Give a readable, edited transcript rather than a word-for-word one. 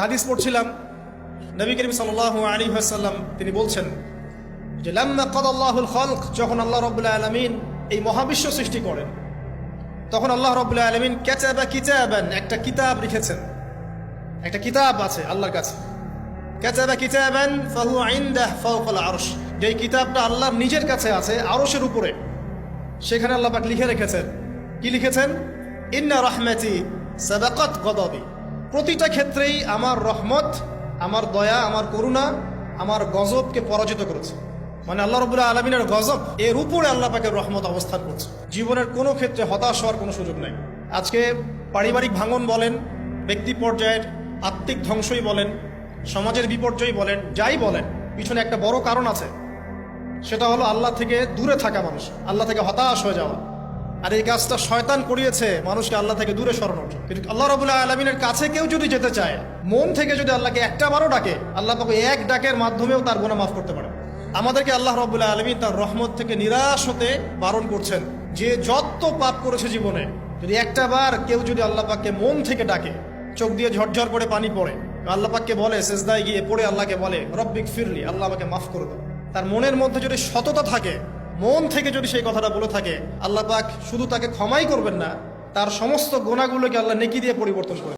হাদিস পড়ছিলাম, নবী করিম সাল্লাল্লাহু আলাইহি ওয়াসাল্লাম তিনি বলছেন যে লাম্মা কাদাল্লাহুল খালক, যখন আল্লাহ রাব্বুল আলামিন এই মহাবিশ্ব সৃষ্টি করেন তখন আল্লাহ রাব্বুল আলামিন কাতাবা কিতাবান, একটা কিতাব লিখেছেন। একটা কিতাব আছে আল্লাহর কাছে, কাতাবা কিতাবান ফাহুয়া ইনদাহু ফাওকাল আরশ, যে কিতাবটা আল্লাহর নিজের কাছে আছে আরশের উপরে। সেখানে আল্লাহ পাক লিখে রেখেছেন, কি লিখেছেন? ইন্না রাহমাতি সাবাকাত গদাবি, প্রতিটা ক্ষেত্রেই আমার রহমত, আমার দয়া, আমার করুণা আমার গজবকে পরাজিত করেছে। মানে আল্লাহ রাব্বুল আলামিনের গজব এর উপরে আল্লাহ পাকের রহমত অবস্থান করছে। জীবনের কোনো ক্ষেত্রে হতাশ হওয়ার কোনো সুযোগ নাই। আজকে পারিবারিক ভাঙন বলেন, ব্যক্তি পর্যায়ের আত্মিক ধ্বংসই বলেন, সমাজের বিপর্যয় বলেন, যাই বলেন, পিছনে একটা বড় কারণ আছে। সেটা হলো আল্লাহ থেকে দূরে থাকা মানুষ, আল্লাহ থেকে হতাশ হয়ে যাওয়া। আর এই কাজটা শয়তান করিয়েছে মানুষকে আল্লাহ থেকে দূরে সরানোর জন্য। কিন্তু আল্লাহ রাব্বুল আলামিনের কাছে কেউ যদি যেতে চায়, মন থেকে যদি আল্লাহকে একটা বারও ডাকে, আল্লাহ পাক এক ডাকের মাধ্যমেও তার গুনাহ মাফ করতে পারে। আমাদেরকে আল্লাহ রাব্বুল আলামিন তার রহমত থেকে নিরাশ হতে বারণ করছেন। যে যত পাপ করেছে জীবনে, যদি একটা বার কেউ যদি আল্লাহ পাককে মন থেকে ডাকে, চোখ দিয়ে ঝরঝর করে পানি পড়ে, আল্লাহ পাককে বলে, সিজদায় গিয়ে পড়ে আল্লাহকে বলে রব্বিক ফিরলি, আল্লাহ আমাকে মাফ করে দাও, তার মনের মধ্যে যদি সততা থাকে, মন থেকে যদি সেই কথাটা বলে থাকে, আল্লাহ পাক শুধু তাকে ক্ষমাই করবেন না, তার সমস্ত গুনাহগুলোকে আল্লাহ নেকি দিয়ে পরিবর্তন করে।